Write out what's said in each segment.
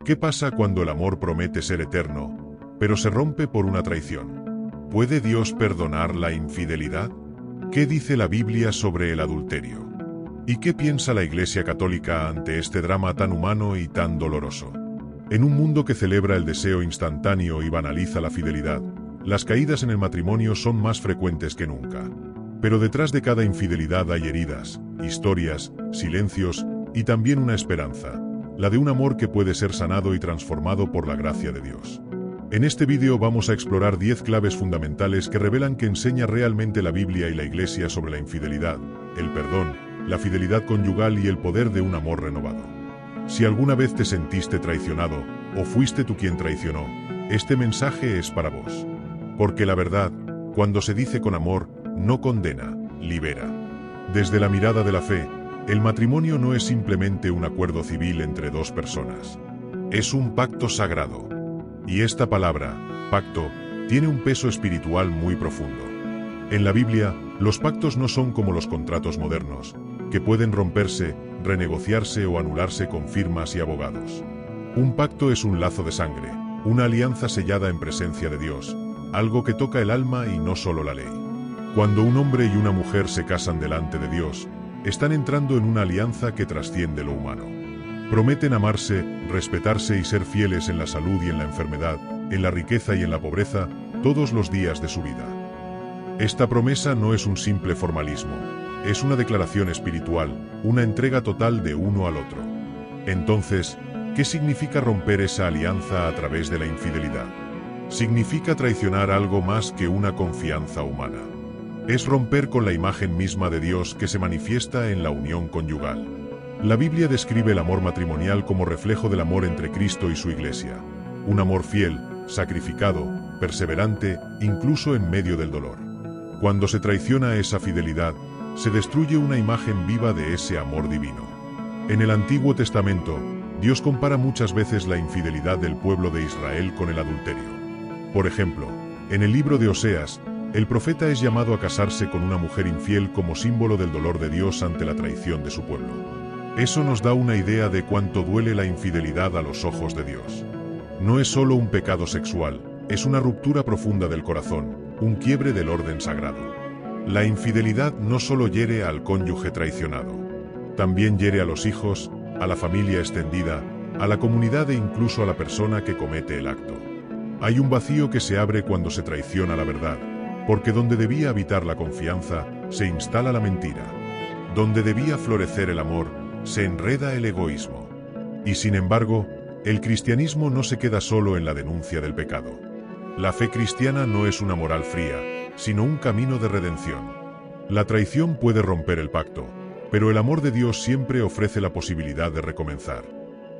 ¿Qué pasa cuando el amor promete ser eterno, pero se rompe por una traición? ¿Puede Dios perdonar la infidelidad? ¿Qué dice la Biblia sobre el adulterio? ¿Y qué piensa la Iglesia Católica ante este drama tan humano y tan doloroso? En un mundo que celebra el deseo instantáneo y banaliza la fidelidad, las caídas en el matrimonio son más frecuentes que nunca. Pero detrás de cada infidelidad hay heridas, historias, silencios y también una esperanza, la de un amor que puede ser sanado y transformado por la gracia de Dios. En este vídeo vamos a explorar 10 claves fundamentales que revelan que enseña realmente la Biblia y la Iglesia sobre la infidelidad, el perdón, la fidelidad conyugal y el poder de un amor renovado. Si alguna vez te sentiste traicionado, o fuiste tú quien traicionó, este mensaje es para vos. Porque la verdad, cuando se dice con amor, no condena, libera. Desde la mirada de la fe, el matrimonio no es simplemente un acuerdo civil entre dos personas. Es un pacto sagrado. Y esta palabra, pacto, tiene un peso espiritual muy profundo. En la Biblia, los pactos no son como los contratos modernos, que pueden romperse, renegociarse o anularse con firmas y abogados. Un pacto es un lazo de sangre, una alianza sellada en presencia de Dios, algo que toca el alma y no solo la ley. Cuando un hombre y una mujer se casan delante de Dios, están entrando en una alianza que trasciende lo humano. Prometen amarse, respetarse y ser fieles en la salud y en la enfermedad, en la riqueza y en la pobreza, todos los días de su vida. Esta promesa no es un simple formalismo, es una declaración espiritual, una entrega total de uno al otro. Entonces, ¿qué significa romper esa alianza a través de la infidelidad? Significa traicionar algo más que una confianza humana. Es romper con la imagen misma de Dios que se manifiesta en la unión conyugal. La Biblia describe el amor matrimonial como reflejo del amor entre Cristo y su Iglesia. Un amor fiel, sacrificado, perseverante, incluso en medio del dolor. Cuando se traiciona esa fidelidad, se destruye una imagen viva de ese amor divino. En el Antiguo Testamento, Dios compara muchas veces la infidelidad del pueblo de Israel con el adulterio. Por ejemplo, en el libro de Oseas, el profeta es llamado a casarse con una mujer infiel como símbolo del dolor de Dios ante la traición de su pueblo. Eso nos da una idea de cuánto duele la infidelidad a los ojos de Dios. No es solo un pecado sexual, es una ruptura profunda del corazón, un quiebre del orden sagrado. La infidelidad no solo hiere al cónyuge traicionado, también hiere a los hijos, a la familia extendida, a la comunidad e incluso a la persona que comete el acto. Hay un vacío que se abre cuando se traiciona la verdad, porque donde debía habitar la confianza, se instala la mentira. Donde debía florecer el amor, se enreda el egoísmo. Y sin embargo, el cristianismo no se queda solo en la denuncia del pecado. La fe cristiana no es una moral fría, sino un camino de redención. La traición puede romper el pacto, pero el amor de Dios siempre ofrece la posibilidad de recomenzar.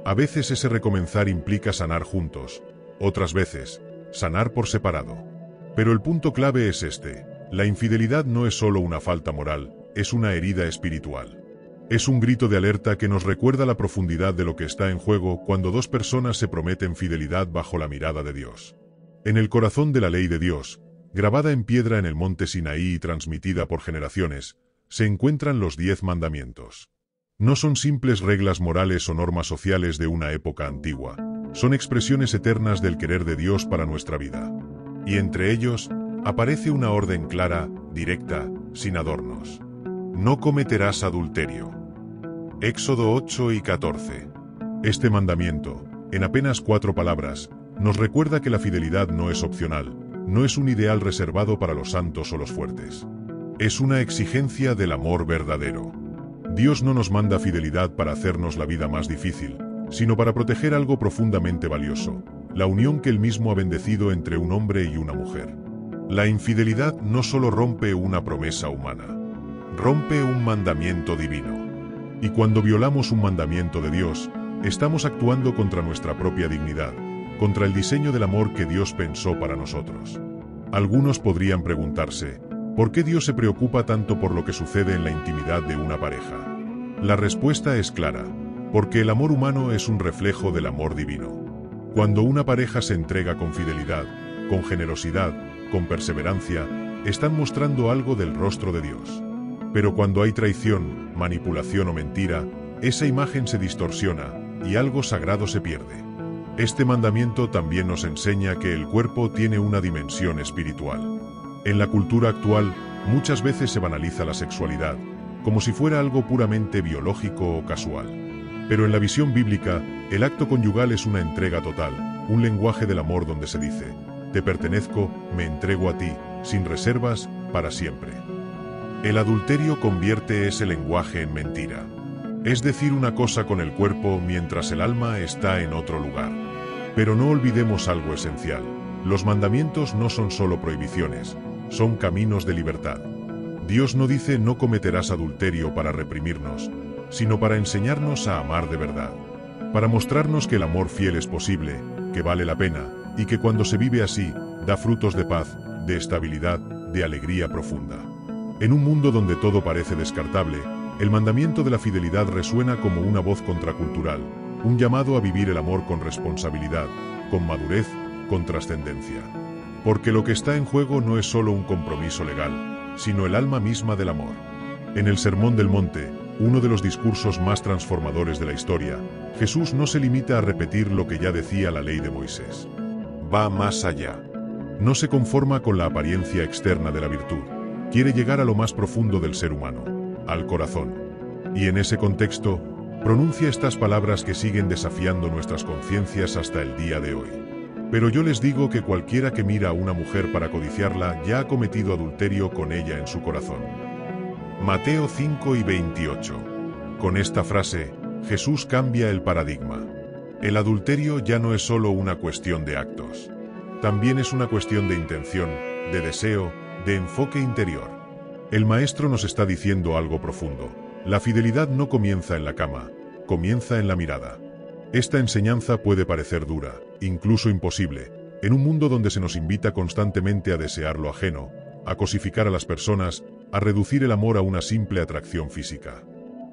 A veces ese recomenzar implica sanar juntos, otras veces, sanar por separado. Pero el punto clave es este: la infidelidad no es solo una falta moral, es una herida espiritual. Es un grito de alerta que nos recuerda la profundidad de lo que está en juego cuando dos personas se prometen fidelidad bajo la mirada de Dios. En el corazón de la ley de Dios, grabada en piedra en el monte Sinaí y transmitida por generaciones, se encuentran los 10 mandamientos. No son simples reglas morales o normas sociales de una época antigua, son expresiones eternas del querer de Dios para nuestra vida. Y entre ellos, aparece una orden clara, directa, sin adornos. No cometerás adulterio. Éxodo 8 y 14. Este mandamiento, en apenas 4 palabras, nos recuerda que la fidelidad no es opcional, no es un ideal reservado para los santos o los fuertes. Es una exigencia del amor verdadero. Dios no nos manda fidelidad para hacernos la vida más difícil, sino para proteger algo profundamente valioso, la unión que Él mismo ha bendecido entre un hombre y una mujer. La infidelidad no solo rompe una promesa humana, rompe un mandamiento divino. Y cuando violamos un mandamiento de Dios, estamos actuando contra nuestra propia dignidad, contra el diseño del amor que Dios pensó para nosotros. Algunos podrían preguntarse, ¿por qué Dios se preocupa tanto por lo que sucede en la intimidad de una pareja? La respuesta es clara, porque el amor humano es un reflejo del amor divino. Cuando una pareja se entrega con fidelidad, con generosidad, con perseverancia, están mostrando algo del rostro de Dios. Pero cuando hay traición, manipulación o mentira, esa imagen se distorsiona, y algo sagrado se pierde. Este mandamiento también nos enseña que el cuerpo tiene una dimensión espiritual. En la cultura actual, muchas veces se banaliza la sexualidad, como si fuera algo puramente biológico o casual. Pero en la visión bíblica, el acto conyugal es una entrega total, un lenguaje del amor donde se dice: te pertenezco, me entrego a ti, sin reservas, para siempre. El adulterio convierte ese lenguaje en mentira. Es decir una cosa con el cuerpo mientras el alma está en otro lugar. Pero no olvidemos algo esencial: los mandamientos no son solo prohibiciones, son caminos de libertad. Dios no dice no cometerás adulterio para reprimirnos, sino para enseñarnos a amar de verdad. Para mostrarnos que el amor fiel es posible, que vale la pena, y que cuando se vive así, da frutos de paz, de estabilidad, de alegría profunda. En un mundo donde todo parece descartable, el mandamiento de la fidelidad resuena como una voz contracultural, un llamado a vivir el amor con responsabilidad, con madurez, con trascendencia. Porque lo que está en juego no es solo un compromiso legal, sino el alma misma del amor. En el Sermón del Monte, uno de los discursos más transformadores de la historia, Jesús no se limita a repetir lo que ya decía la ley de Moisés. Va más allá. No se conforma con la apariencia externa de la virtud. Quiere llegar a lo más profundo del ser humano, al corazón. Y en ese contexto, pronuncia estas palabras que siguen desafiando nuestras conciencias hasta el día de hoy. Pero yo les digo que cualquiera que mira a una mujer para codiciarla ya ha cometido adulterio con ella en su corazón. Mateo 5:28. Con esta frase, Jesús cambia el paradigma. El adulterio ya no es solo una cuestión de actos. También es una cuestión de intención, de deseo, de enfoque interior. El Maestro nos está diciendo algo profundo. La fidelidad no comienza en la cama, comienza en la mirada. Esta enseñanza puede parecer dura, incluso imposible, en un mundo donde se nos invita constantemente a desear lo ajeno, a cosificar a las personas, a reducir el amor a una simple atracción física.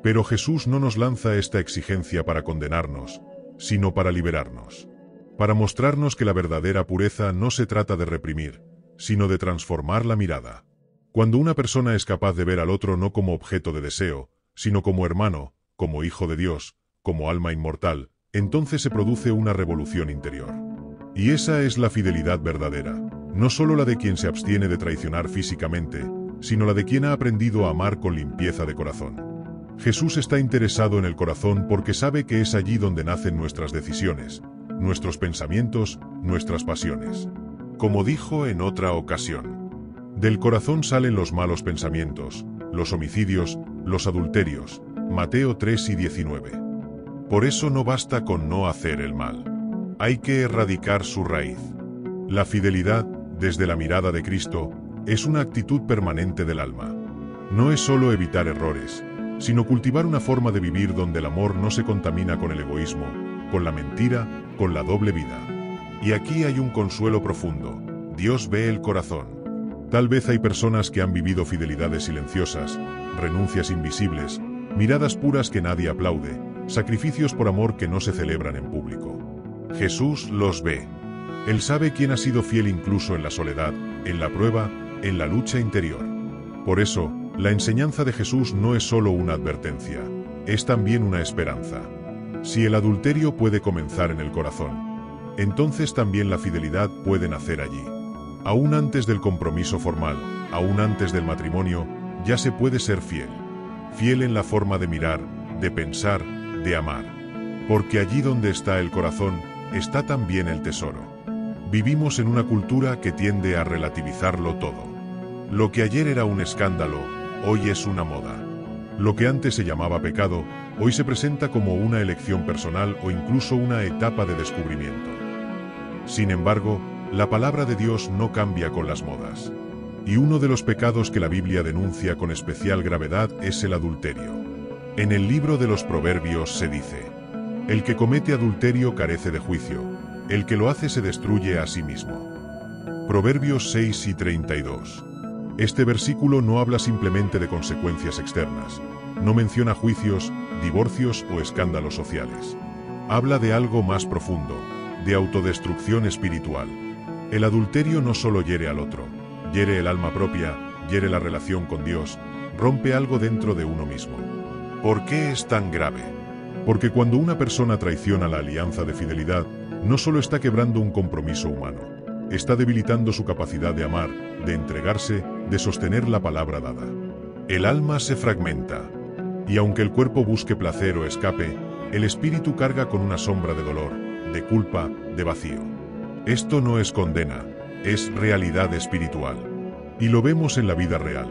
Pero Jesús no nos lanza esta exigencia para condenarnos, sino para liberarnos. Para mostrarnos que la verdadera pureza no se trata de reprimir, sino de transformar la mirada. Cuando una persona es capaz de ver al otro no como objeto de deseo, sino como hermano, como hijo de Dios, como alma inmortal, entonces se produce una revolución interior. Y esa es la fidelidad verdadera, no solo la de quien se abstiene de traicionar físicamente, sino la de quien ha aprendido a amar con limpieza de corazón. Jesús está interesado en el corazón porque sabe que es allí donde nacen nuestras decisiones, nuestros pensamientos, nuestras pasiones. Como dijo en otra ocasión, del corazón salen los malos pensamientos, los homicidios, los adulterios. Mateo 3:19. Por eso no basta con no hacer el mal. Hay que erradicar su raíz. La fidelidad, desde la mirada de Cristo, es una actitud permanente del alma. No es solo evitar errores, sino cultivar una forma de vivir donde el amor no se contamina con el egoísmo, con la mentira, con la doble vida. Y aquí hay un consuelo profundo. Dios ve el corazón. Tal vez hay personas que han vivido fidelidades silenciosas, renuncias invisibles, miradas puras que nadie aplaude, sacrificios por amor que no se celebran en público. Jesús los ve. Él sabe quién ha sido fiel incluso en la soledad, en la prueba, en la lucha interior. Por eso, la enseñanza de Jesús no es solo una advertencia, es también una esperanza. Si el adulterio puede comenzar en el corazón, entonces también la fidelidad puede nacer allí. Aún antes del compromiso formal, aún antes del matrimonio, ya se puede ser fiel. Fiel en la forma de mirar, de pensar, de amar. Porque allí donde está el corazón, está también el tesoro. Vivimos en una cultura que tiende a relativizarlo todo. Lo que ayer era un escándalo, hoy es una moda. Lo que antes se llamaba pecado, hoy se presenta como una elección personal o incluso una etapa de descubrimiento. Sin embargo, la palabra de Dios no cambia con las modas. Y uno de los pecados que la Biblia denuncia con especial gravedad es el adulterio. En el libro de los Proverbios se dice: el que comete adulterio carece de juicio, el que lo hace se destruye a sí mismo. Proverbios 6:32. Este versículo no habla simplemente de consecuencias externas, no menciona juicios, divorcios o escándalos sociales. Habla de algo más profundo, de autodestrucción espiritual. El adulterio no solo hiere al otro, hiere el alma propia, hiere la relación con Dios, rompe algo dentro de uno mismo. ¿Por qué es tan grave? Porque cuando una persona traiciona la alianza de fidelidad, no solo está quebrando un compromiso humano, está debilitando su capacidad de amar, de entregarse, de sostener la palabra dada. El alma se fragmenta, y aunque el cuerpo busque placer o escape, el espíritu carga con una sombra de dolor, de culpa, de vacío. Esto no es condena, es realidad espiritual. Y lo vemos en la vida real.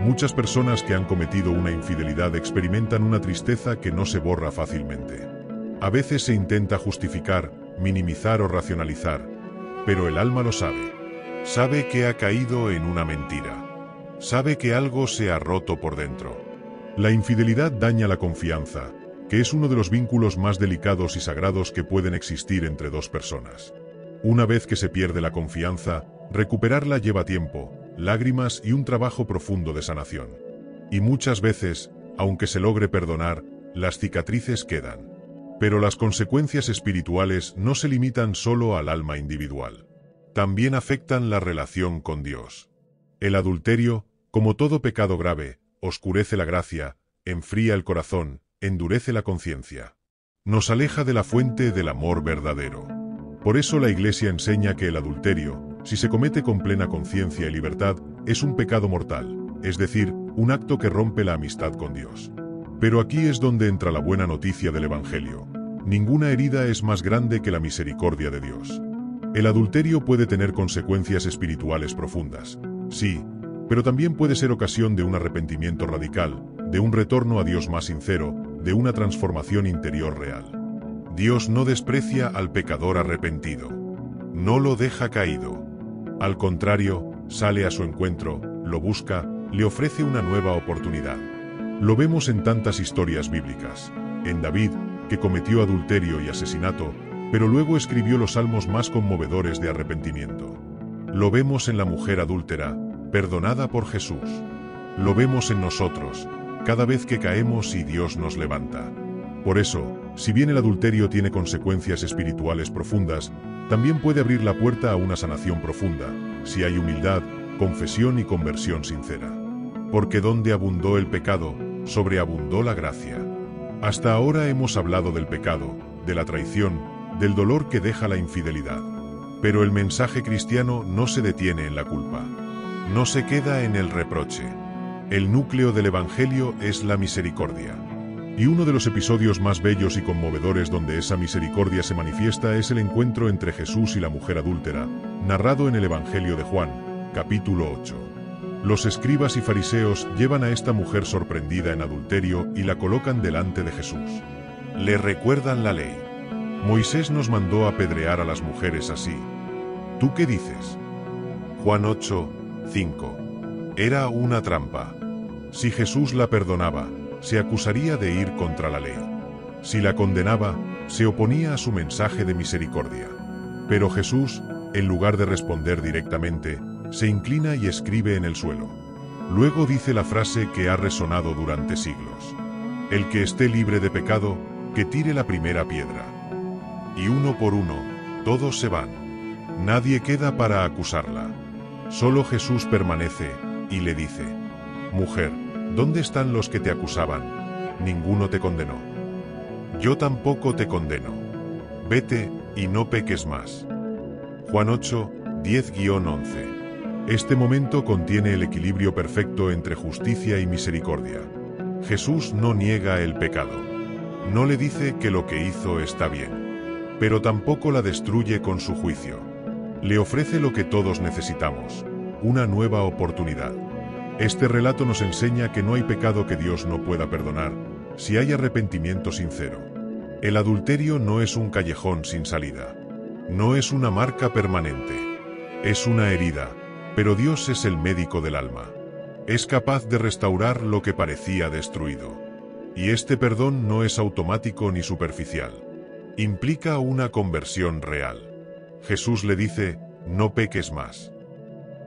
Muchas personas que han cometido una infidelidad experimentan una tristeza que no se borra fácilmente. A veces se intenta justificar, minimizar o racionalizar, pero el alma lo sabe. Sabe que ha caído en una mentira. Sabe que algo se ha roto por dentro. La infidelidad daña la confianza, que es uno de los vínculos más delicados y sagrados que pueden existir entre dos personas. Una vez que se pierde la confianza, recuperarla lleva tiempo, lágrimas y un trabajo profundo de sanación. Y muchas veces, aunque se logre perdonar, las cicatrices quedan. Pero las consecuencias espirituales no se limitan solo al alma individual. También afectan la relación con Dios. El adulterio, como todo pecado grave, oscurece la gracia, enfría el corazón, endurece la conciencia. Nos aleja de la fuente del amor verdadero. Por eso la Iglesia enseña que el adulterio, si se comete con plena conciencia y libertad, es un pecado mortal, es decir, un acto que rompe la amistad con Dios. Pero aquí es donde entra la buena noticia del Evangelio. Ninguna herida es más grande que la misericordia de Dios. El adulterio puede tener consecuencias espirituales profundas, sí, pero también puede ser ocasión de un arrepentimiento radical, de un retorno a Dios más sincero, de una transformación interior real. Dios no desprecia al pecador arrepentido. No lo deja caído. Al contrario, sale a su encuentro, lo busca, le ofrece una nueva oportunidad. Lo vemos en tantas historias bíblicas. En David, que cometió adulterio y asesinato, pero luego escribió los salmos más conmovedores de arrepentimiento. Lo vemos en la mujer adúltera, perdonada por Jesús. Lo vemos en nosotros, cada vez que caemos y Dios nos levanta. Por eso, si bien el adulterio tiene consecuencias espirituales profundas, también puede abrir la puerta a una sanación profunda, si hay humildad, confesión y conversión sincera. Porque donde abundó el pecado, sobreabundó la gracia. Hasta ahora hemos hablado del pecado, de la traición, del dolor que deja la infidelidad. Pero el mensaje cristiano no se detiene en la culpa. No se queda en el reproche. El núcleo del Evangelio es la misericordia. Y uno de los episodios más bellos y conmovedores donde esa misericordia se manifiesta es el encuentro entre Jesús y la mujer adúltera, narrado en el Evangelio de Juan, capítulo 8. Los escribas y fariseos llevan a esta mujer sorprendida en adulterio y la colocan delante de Jesús. Le recuerdan la ley. Moisés nos mandó apedrear a las mujeres así. ¿Tú qué dices? Juan 8, 5. Era una trampa. Si Jesús la perdonaba, se acusaría de ir contra la ley. Si la condenaba, se oponía a su mensaje de misericordia. Pero Jesús, en lugar de responder directamente, se inclina y escribe en el suelo. Luego dice la frase que ha resonado durante siglos. El que esté libre de pecado, que tire la primera piedra. Y uno por uno, todos se van. Nadie queda para acusarla. Solo Jesús permanece, y le dice: Mujer, ¿dónde están los que te acusaban? Ninguno te condenó. Yo tampoco te condeno. Vete, y no peques más. Juan 8, 10-11. Este momento contiene el equilibrio perfecto entre justicia y misericordia. Jesús no niega el pecado. No le dice que lo que hizo está bien. Pero tampoco la destruye con su juicio. Le ofrece lo que todos necesitamos: una nueva oportunidad. Este relato nos enseña que no hay pecado que Dios no pueda perdonar, si hay arrepentimiento sincero. El adulterio no es un callejón sin salida. No es una marca permanente. Es una herida, pero Dios es el médico del alma. Es capaz de restaurar lo que parecía destruido. Y este perdón no es automático ni superficial. Implica una conversión real. Jesús le dice: no peques más.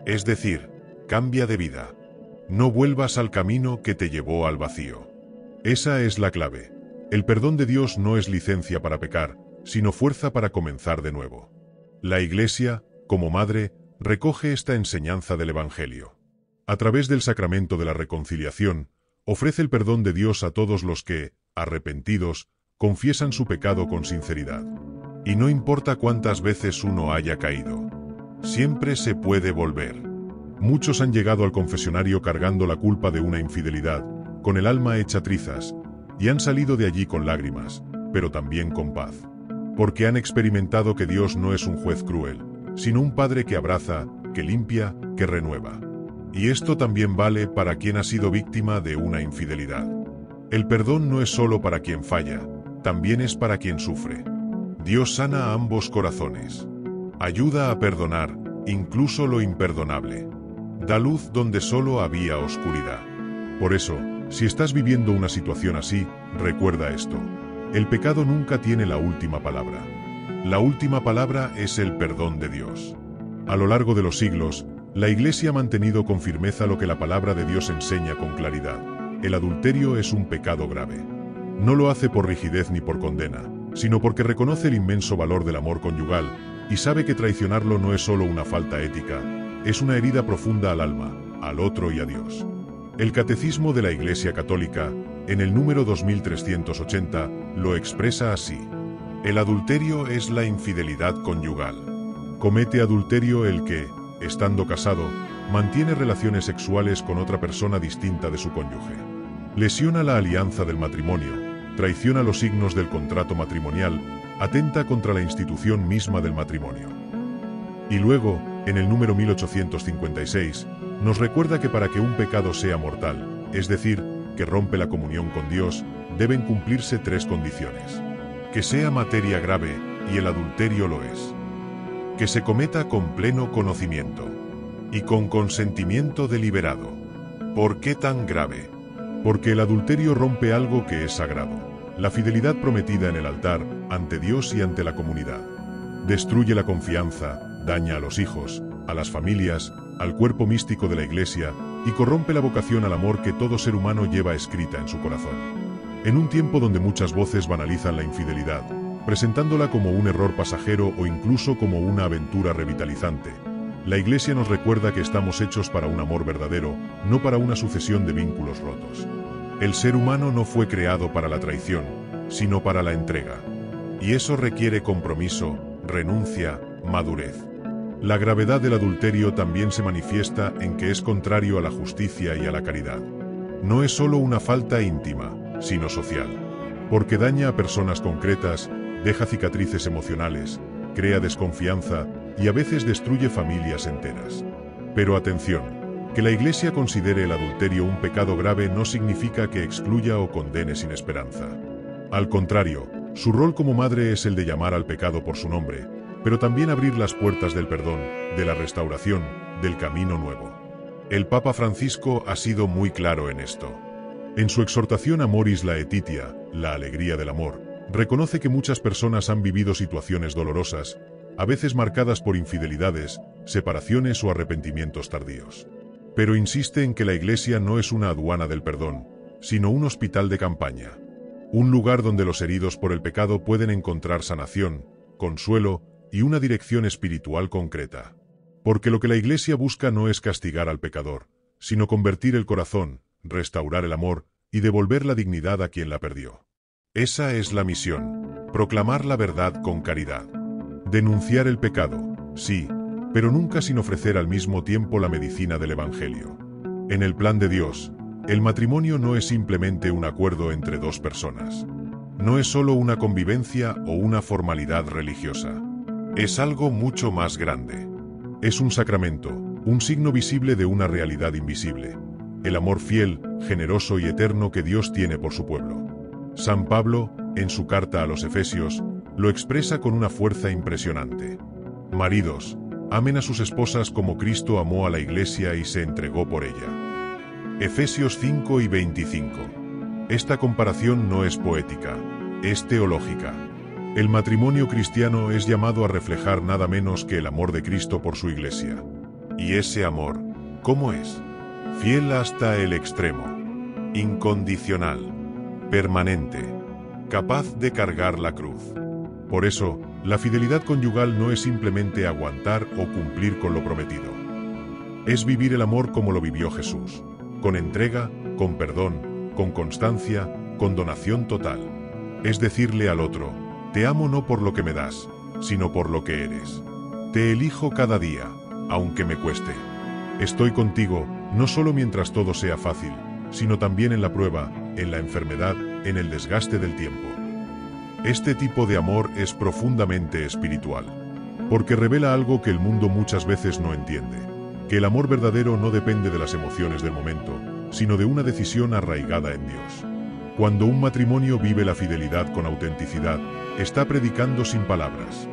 Es decir, cambia de vida. No vuelvas al camino que te llevó al vacío. Esa es la clave. El perdón de Dios no es licencia para pecar, sino fuerza para comenzar de nuevo. La Iglesia, como madre, recoge esta enseñanza del Evangelio. A través del sacramento de la reconciliación, ofrece el perdón de Dios a todos los que, arrepentidos, confiesan su pecado con sinceridad. Y no importa cuántas veces uno haya caído, siempre se puede volver. Muchos han llegado al confesionario cargando la culpa de una infidelidad, con el alma hecha trizas, y han salido de allí con lágrimas, pero también con paz. Porque han experimentado que Dios no es un juez cruel, sino un Padre que abraza, que limpia, que renueva. Y esto también vale para quien ha sido víctima de una infidelidad. El perdón no es solo para quien falla, también es para quien sufre. Dios sana a ambos corazones. Ayuda a perdonar, incluso lo imperdonable. Da luz donde solo había oscuridad. Por eso, si estás viviendo una situación así, recuerda esto. El pecado nunca tiene la última palabra. La última palabra es el perdón de Dios. A lo largo de los siglos, la Iglesia ha mantenido con firmeza lo que la palabra de Dios enseña con claridad. El adulterio es un pecado grave. No lo hace por rigidez ni por condena, sino porque reconoce el inmenso valor del amor conyugal y sabe que traicionarlo no es solo una falta ética, es una herida profunda al alma, al otro y a Dios. El Catecismo de la Iglesia Católica, en el número 2380, lo expresa así. El adulterio es la infidelidad conyugal. Comete adulterio el que, estando casado, mantiene relaciones sexuales con otra persona distinta de su cónyuge. Lesiona la alianza del matrimonio, traiciona los signos del contrato matrimonial, atenta contra la institución misma del matrimonio. Y luego, en el número 1856, nos recuerda que para que un pecado sea mortal, es decir, que rompe la comunión con Dios, deben cumplirse 3 condiciones. Que sea materia grave, y el adulterio lo es. Que se cometa con pleno conocimiento. Y con consentimiento deliberado. ¿Por qué tan grave? Porque el adulterio rompe algo que es sagrado. La fidelidad prometida en el altar, ante Dios y ante la comunidad. Destruye la confianza, daña a los hijos, a las familias, al cuerpo místico de la Iglesia, y corrompe la vocación al amor que todo ser humano lleva escrita en su corazón. En un tiempo donde muchas voces banalizan la infidelidad, presentándola como un error pasajero o incluso como una aventura revitalizante, la Iglesia nos recuerda que estamos hechos para un amor verdadero, no para una sucesión de vínculos rotos. El ser humano no fue creado para la traición, sino para la entrega. Y eso requiere compromiso, renuncia, madurez. La gravedad del adulterio también se manifiesta en que es contrario a la justicia y a la caridad. No es solo una falta íntima, sino social. Porque daña a personas concretas, deja cicatrices emocionales, crea desconfianza y a veces destruye familias enteras. Pero atención, que la Iglesia considere el adulterio un pecado grave no significa que excluya o condene sin esperanza. Al contrario, su rol como madre es el de llamar al pecado por su nombre, pero también abrir las puertas del perdón, de la restauración, del camino nuevo. El Papa Francisco ha sido muy claro en esto. En su exhortación Amoris Laetitia, la alegría del amor, reconoce que muchas personas han vivido situaciones dolorosas, a veces marcadas por infidelidades, separaciones o arrepentimientos tardíos. Pero insiste en que la Iglesia no es una aduana del perdón, sino un hospital de campaña. Un lugar donde los heridos por el pecado pueden encontrar sanación, consuelo y una dirección espiritual concreta. Porque lo que la Iglesia busca no es castigar al pecador, sino convertir el corazón, restaurar el amor y devolver la dignidad a quien la perdió. Esa es la misión, proclamar la verdad con caridad. Denunciar el pecado, sí, pero nunca sin ofrecer al mismo tiempo la medicina del Evangelio. En el plan de Dios, el matrimonio no es simplemente un acuerdo entre 2 personas. No es solo una convivencia o una formalidad religiosa. Es algo mucho más grande. Es un sacramento, un signo visible de una realidad invisible. El amor fiel, generoso y eterno que Dios tiene por su pueblo. San Pablo, en su carta a los Efesios, lo expresa con una fuerza impresionante. Maridos, amen a sus esposas como Cristo amó a la Iglesia y se entregó por ella. Efesios 5 y 25. Esta comparación no es poética, es teológica. El matrimonio cristiano es llamado a reflejar nada menos que el amor de Cristo por su Iglesia. Y ese amor, ¿cómo es? Fiel hasta el extremo, incondicional, permanente, capaz de cargar la cruz. Por eso, la fidelidad conyugal no es simplemente aguantar o cumplir con lo prometido. Es vivir el amor como lo vivió Jesús, con entrega, con perdón, con constancia, con donación total. Es decirle al otro, te amo no por lo que me das, sino por lo que eres. Te elijo cada día, aunque me cueste. Estoy contigo, no solo mientras todo sea fácil, sino también en la prueba, en la enfermedad, en el desgaste del tiempo. Este tipo de amor es profundamente espiritual, porque revela algo que el mundo muchas veces no entiende, que el amor verdadero no depende de las emociones del momento, sino de una decisión arraigada en Dios. Cuando un matrimonio vive la fidelidad con autenticidad, está predicando sin palabras.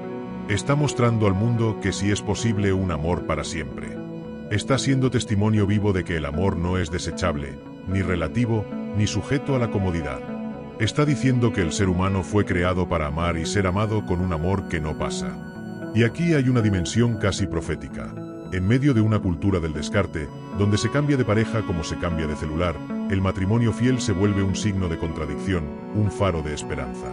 Está mostrando al mundo que sí es posible un amor para siempre. Está siendo testimonio vivo de que el amor no es desechable, ni relativo, ni sujeto a la comodidad. Está diciendo que el ser humano fue creado para amar y ser amado con un amor que no pasa. Y aquí hay una dimensión casi profética. En medio de una cultura del descarte, donde se cambia de pareja como se cambia de celular, el matrimonio fiel se vuelve un signo de contradicción, un faro de esperanza.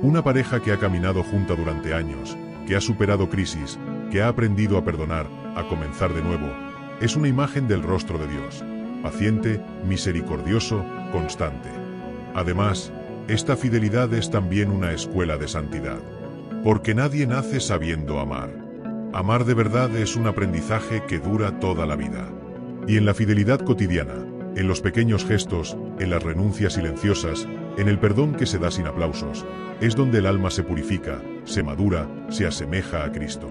Una pareja que ha caminado junta durante años, que ha superado crisis, que ha aprendido a perdonar, a comenzar de nuevo, es una imagen del rostro de Dios, paciente, misericordioso, constante. Además, esta fidelidad es también una escuela de santidad. Porque nadie nace sabiendo amar. Amar de verdad es un aprendizaje que dura toda la vida. Y en la fidelidad cotidiana, en los pequeños gestos, en las renuncias silenciosas, en el perdón que se da sin aplausos, es donde el alma se purifica, se madura, se asemeja a Cristo.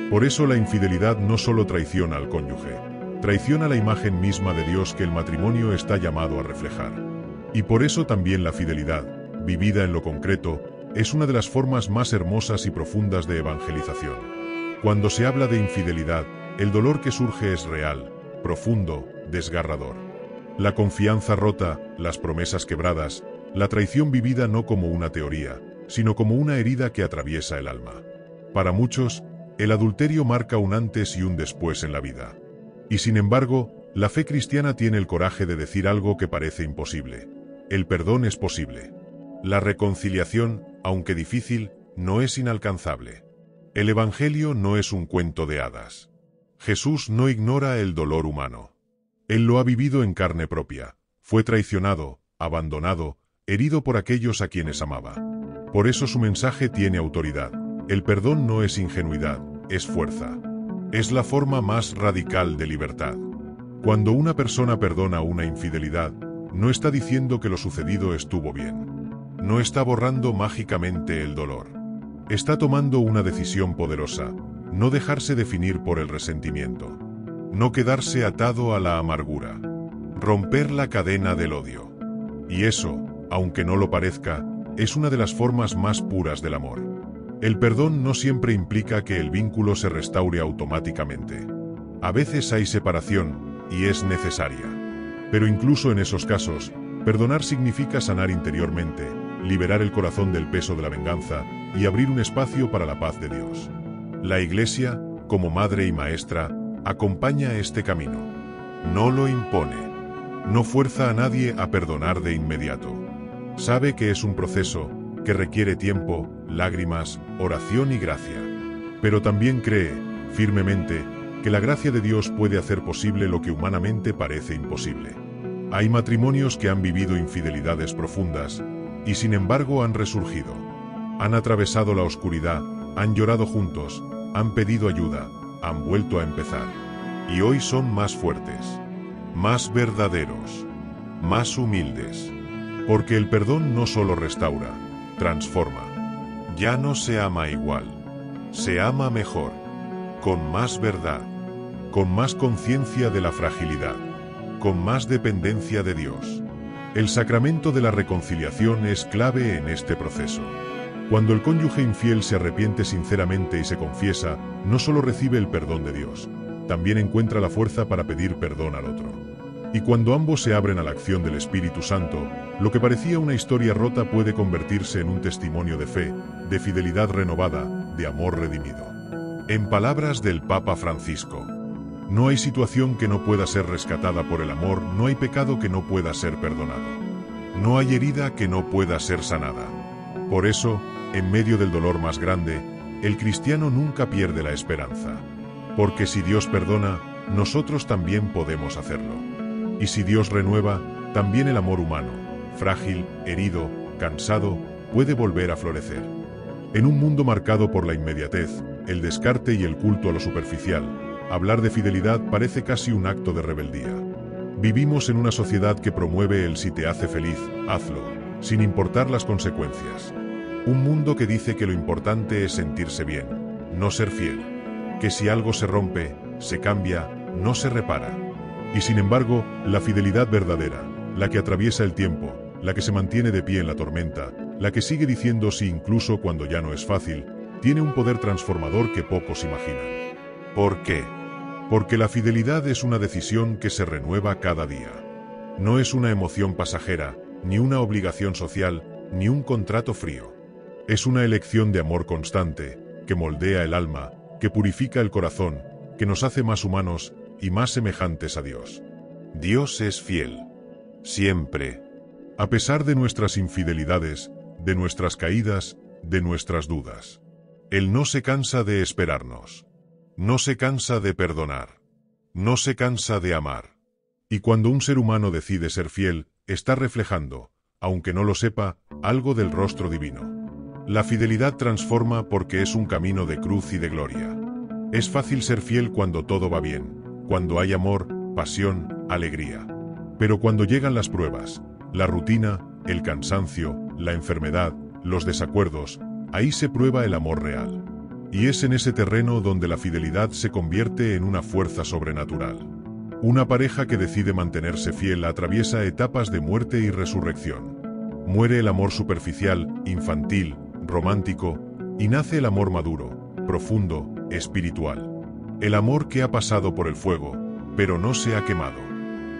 Por eso la infidelidad no solo traiciona al cónyuge, traiciona la imagen misma de Dios que el matrimonio está llamado a reflejar. Y por eso también la fidelidad, vivida en lo concreto, es una de las formas más hermosas y profundas de evangelización. Cuando se habla de infidelidad, el dolor que surge es real, profundo, desgarrador. La confianza rota, las promesas quebradas, la traición vivida no como una teoría, sino como una herida que atraviesa el alma. Para muchos, el adulterio marca un antes y un después en la vida. Y sin embargo, la fe cristiana tiene el coraje de decir algo que parece imposible. El perdón es posible. La reconciliación, aunque difícil, no es inalcanzable. El Evangelio no es un cuento de hadas. Jesús no ignora el dolor humano. Él lo ha vivido en carne propia. Fue traicionado, abandonado, herido por aquellos a quienes amaba. Por eso su mensaje tiene autoridad. El perdón no es ingenuidad, es fuerza. Es la forma más radical de libertad. Cuando una persona perdona una infidelidad, no está diciendo que lo sucedido estuvo bien. No está borrando mágicamente el dolor. Está tomando una decisión poderosa, no dejarse definir por el resentimiento. No quedarse atado a la amargura. Romper la cadena del odio. Y eso, aunque no lo parezca, es una de las formas más puras del amor. El perdón no siempre implica que el vínculo se restaure automáticamente. A veces hay separación, y es necesaria. Pero incluso en esos casos, perdonar significa sanar interiormente, liberar el corazón del peso de la venganza y abrir un espacio para la paz de Dios. La Iglesia, como madre y maestra, acompaña este camino. No lo impone. No fuerza a nadie a perdonar de inmediato. Sabe que es un proceso, que requiere tiempo, lágrimas, oración y gracia. Pero también cree, firmemente, que la gracia de Dios puede hacer posible lo que humanamente parece imposible. Hay matrimonios que han vivido infidelidades profundas, y sin embargo han resurgido. Han atravesado la oscuridad, han llorado juntos, han pedido ayuda, han vuelto a empezar. Y hoy son más fuertes, más verdaderos, más humildes. Porque el perdón no solo restaura, transforma. Ya no se ama igual, se ama mejor, con más verdad, con más conciencia de la fragilidad, con más dependencia de Dios. El sacramento de la reconciliación es clave en este proceso. Cuando el cónyuge infiel se arrepiente sinceramente y se confiesa, no solo recibe el perdón de Dios, también encuentra la fuerza para pedir perdón al otro. Y cuando ambos se abren a la acción del Espíritu Santo, lo que parecía una historia rota puede convertirse en un testimonio de fe, de fidelidad renovada, de amor redimido. En palabras del Papa Francisco, no hay situación que no pueda ser rescatada por el amor, no hay pecado que no pueda ser perdonado. No hay herida que no pueda ser sanada. Por eso, en medio del dolor más grande, el cristiano nunca pierde la esperanza. Porque si Dios perdona, nosotros también podemos hacerlo. Y si Dios renueva, también el amor humano, frágil, herido, cansado, puede volver a florecer. En un mundo marcado por la inmediatez, el descarte y el culto a lo superficial, hablar de fidelidad parece casi un acto de rebeldía. Vivimos en una sociedad que promueve el si te hace feliz, hazlo, sin importar las consecuencias. Un mundo que dice que lo importante es sentirse bien, no ser fiel. Que si algo se rompe, se cambia, no se repara. Y sin embargo, la fidelidad verdadera, la que atraviesa el tiempo, la que se mantiene de pie en la tormenta, la que sigue diciendo sí incluso cuando ya no es fácil, tiene un poder transformador que pocos imaginan. ¿Por qué? Porque la fidelidad es una decisión que se renueva cada día. No es una emoción pasajera, ni una obligación social, ni un contrato frío. Es una elección de amor constante, que moldea el alma, que purifica el corazón, que nos hace más humanos y más semejantes a Dios. Dios es fiel. Siempre. A pesar de nuestras infidelidades, de nuestras caídas, de nuestras dudas. Él no se cansa de esperarnos. No se cansa de perdonar. No se cansa de amar. Y cuando un ser humano decide ser fiel, está reflejando, aunque no lo sepa, algo del rostro divino. La fidelidad transforma porque es un camino de cruz y de gloria. Es fácil ser fiel cuando todo va bien, cuando hay amor, pasión, alegría. Pero cuando llegan las pruebas, la rutina, el cansancio, la enfermedad, los desacuerdos, ahí se prueba el amor real. Y es en ese terreno donde la fidelidad se convierte en una fuerza sobrenatural. Una pareja que decide mantenerse fiel atraviesa etapas de muerte y resurrección. Muere el amor superficial, infantil, romántico, y nace el amor maduro, profundo, espiritual. El amor que ha pasado por el fuego, pero no se ha quemado.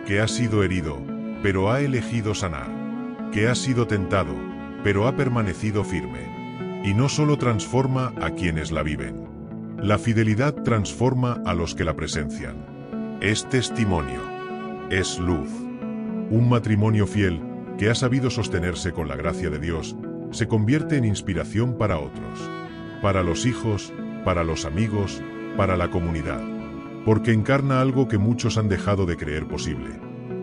Que ha sido herido, pero ha elegido sanar. Que ha sido tentado, pero ha permanecido firme. Y no solo transforma a quienes la viven. La fidelidad transforma a los que la presencian. Es testimonio. Es luz. Un matrimonio fiel, que ha sabido sostenerse con la gracia de Dios, se convierte en inspiración para otros. Para los hijos, para los amigos, para la comunidad. Porque encarna algo que muchos han dejado de creer posible.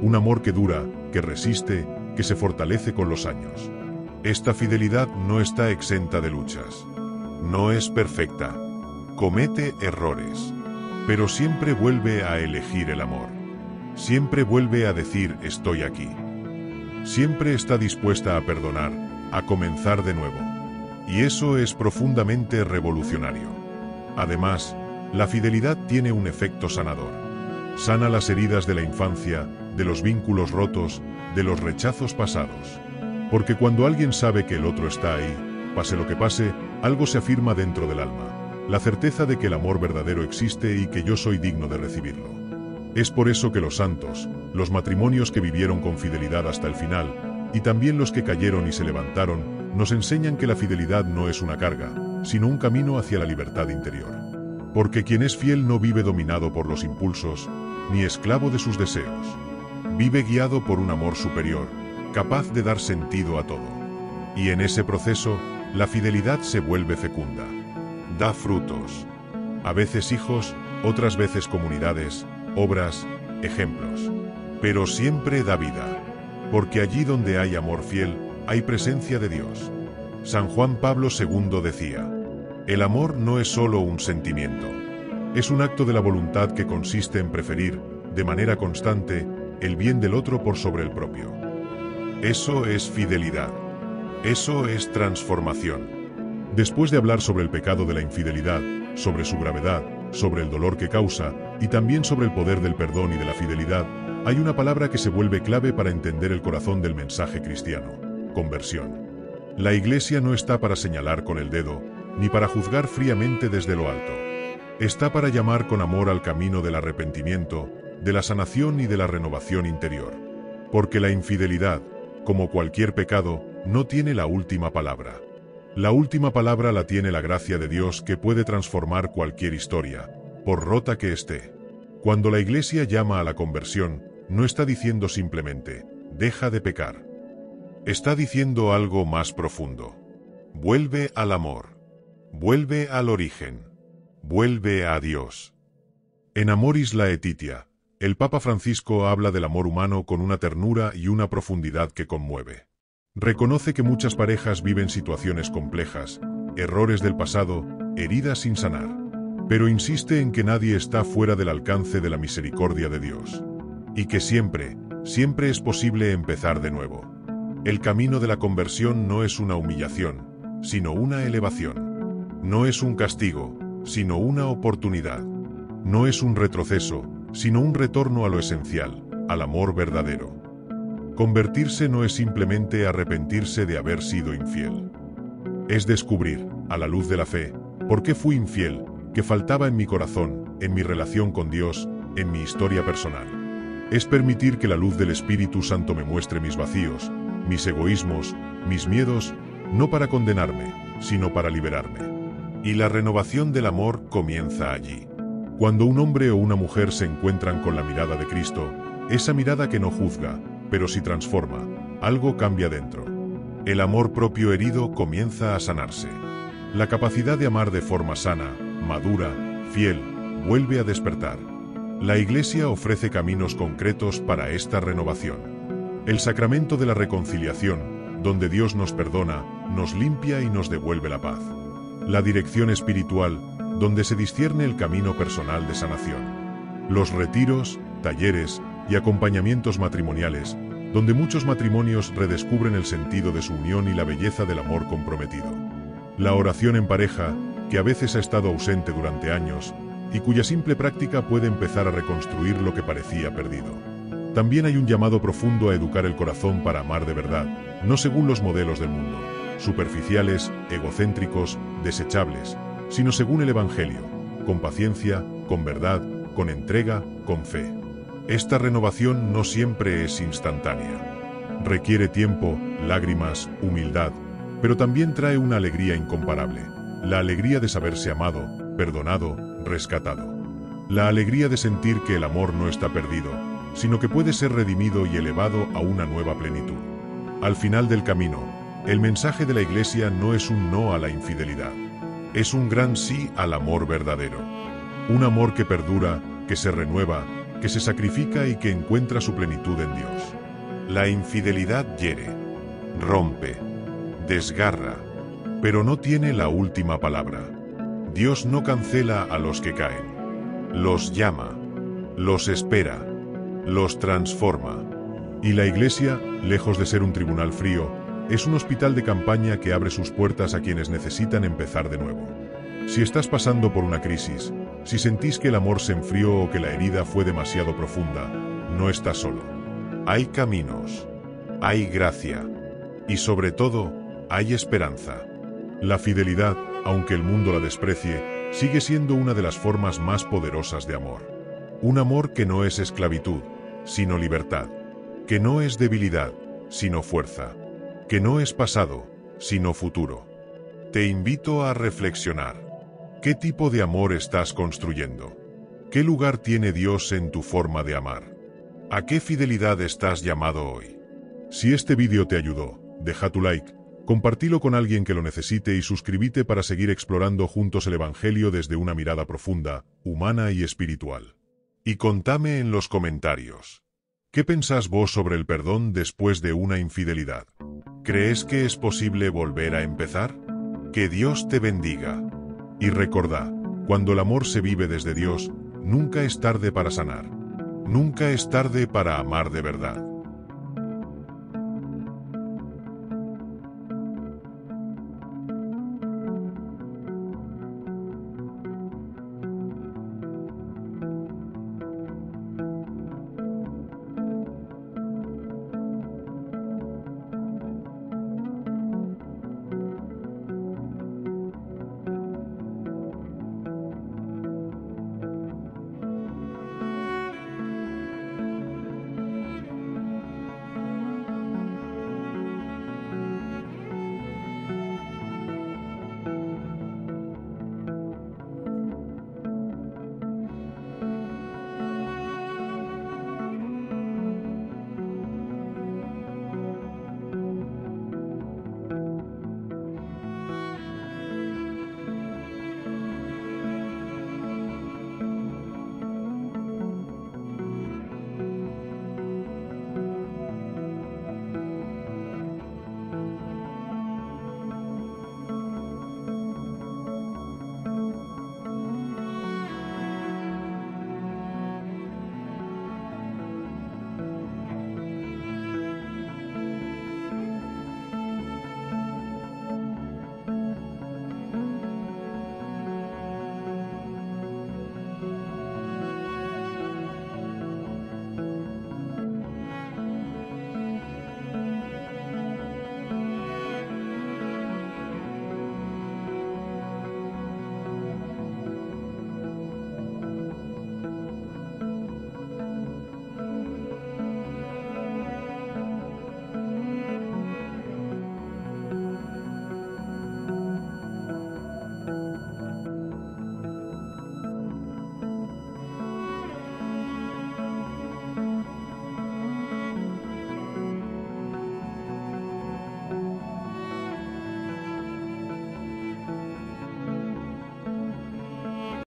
Un amor que dura, que resiste, que se fortalece con los años. Esta fidelidad no está exenta de luchas. No es perfecta. Comete errores. Pero siempre vuelve a elegir el amor. Siempre vuelve a decir estoy aquí. Siempre está dispuesta a perdonar, a comenzar de nuevo. Y eso es profundamente revolucionario. Además, la fidelidad tiene un efecto sanador. Sana las heridas de la infancia, de los vínculos rotos, de los rechazos pasados. Porque cuando alguien sabe que el otro está ahí, pase lo que pase, algo se afirma dentro del alma. La certeza de que el amor verdadero existe y que yo soy digno de recibirlo. Es por eso que los santos, los matrimonios que vivieron con fidelidad hasta el final, y también los que cayeron y se levantaron, nos enseñan que la fidelidad no es una carga, sino un camino hacia la libertad interior. Porque quien es fiel no vive dominado por los impulsos, ni esclavo de sus deseos. Vive guiado por un amor superior, capaz de dar sentido a todo. Y en ese proceso, la fidelidad se vuelve fecunda. Da frutos. A veces hijos, otras veces comunidades, obras, ejemplos. Pero siempre da vida. Porque allí donde hay amor fiel, hay presencia de Dios. San Juan Pablo II decía: el amor no es solo un sentimiento. Es un acto de la voluntad que consiste en preferir, de manera constante, el bien del otro por sobre el propio. Eso es fidelidad. Eso es transformación. Después de hablar sobre el pecado de la infidelidad, sobre su gravedad, sobre el dolor que causa, y también sobre el poder del perdón y de la fidelidad, hay una palabra que se vuelve clave para entender el corazón del mensaje cristiano: conversión. La Iglesia no está para señalar con el dedo, ni para juzgar fríamente desde lo alto. Está para llamar con amor al camino del arrepentimiento, de la sanación y de la renovación interior. Porque la infidelidad, como cualquier pecado, no tiene la última palabra. La última palabra la tiene la gracia de Dios, que puede transformar cualquier historia, por rota que esté. Cuando la Iglesia llama a la conversión, no está diciendo simplemente, deja de pecar. Está diciendo algo más profundo. Vuelve al amor. Vuelve al origen. Vuelve a Dios. En Amoris Laetitia, el Papa Francisco habla del amor humano con una ternura y una profundidad que conmueve. Reconoce que muchas parejas viven situaciones complejas, errores del pasado, heridas sin sanar. Pero insiste en que nadie está fuera del alcance de la misericordia de Dios. Y que siempre, siempre es posible empezar de nuevo. El camino de la conversión no es una humillación, sino una elevación. No es un castigo, sino una oportunidad. No es un retroceso, sino un retorno a lo esencial, al amor verdadero. Convertirse no es simplemente arrepentirse de haber sido infiel. Es descubrir, a la luz de la fe, por qué fui infiel, qué faltaba en mi corazón, en mi relación con Dios, en mi historia personal. Es permitir que la luz del Espíritu Santo me muestre mis vacíos, mis egoísmos, mis miedos, no para condenarme, sino para liberarme. Y la renovación del amor comienza allí. Cuando un hombre o una mujer se encuentran con la mirada de Cristo, esa mirada que no juzga, pero sí transforma, algo cambia dentro. El amor propio herido comienza a sanarse. La capacidad de amar de forma sana, madura, fiel, vuelve a despertar. La Iglesia ofrece caminos concretos para esta renovación. El sacramento de la reconciliación, donde Dios nos perdona, nos limpia y nos devuelve la paz. La dirección espiritual, donde se discierne el camino personal de sanación. Los retiros, talleres y acompañamientos matrimoniales, donde muchos matrimonios redescubren el sentido de su unión y la belleza del amor comprometido. La oración en pareja, que a veces ha estado ausente durante años, y cuya simple práctica puede empezar a reconstruir lo que parecía perdido. También hay un llamado profundo a educar el corazón para amar de verdad, no según los modelos del mundo, superficiales, egocéntricos, desechables, sino según el Evangelio, con paciencia, con verdad, con entrega, con fe. Esta renovación no siempre es instantánea. Requiere tiempo, lágrimas, humildad, pero también trae una alegría incomparable. La alegría de saberse amado, perdonado, rescatado. La alegría de sentir que el amor no está perdido, sino que puede ser redimido y elevado a una nueva plenitud. Al final del camino, el mensaje de la Iglesia no es un no a la infidelidad. Es un gran sí al amor verdadero. Un amor que perdura, que se renueva, que se sacrifica y que encuentra su plenitud en Dios. La infidelidad hiere, rompe, desgarra, pero no tiene la última palabra. Dios no cancela a los que caen. Los llama, los espera, los transforma. Y la Iglesia, lejos de ser un tribunal frío, es un hospital de campaña que abre sus puertas a quienes necesitan empezar de nuevo. Si estás pasando por una crisis, si sentís que el amor se enfrió o que la herida fue demasiado profunda, no estás solo. Hay caminos, hay gracia y sobre todo, hay esperanza. La fidelidad, aunque el mundo la desprecie, sigue siendo una de las formas más poderosas de amor. Un amor que no es esclavitud, sino libertad. Que no es debilidad, sino fuerza. Que no es pasado, sino futuro. Te invito a reflexionar. ¿Qué tipo de amor estás construyendo? ¿Qué lugar tiene Dios en tu forma de amar? ¿A qué fidelidad estás llamado hoy? Si este vídeo te ayudó, deja tu like, compartilo con alguien que lo necesite y suscríbete para seguir explorando juntos el Evangelio desde una mirada profunda, humana y espiritual. Y contame en los comentarios. ¿Qué pensás vos sobre el perdón después de una infidelidad? ¿Crees que es posible volver a empezar? Que Dios te bendiga. Y recordá, cuando el amor se vive desde Dios, nunca es tarde para sanar. Nunca es tarde para amar de verdad.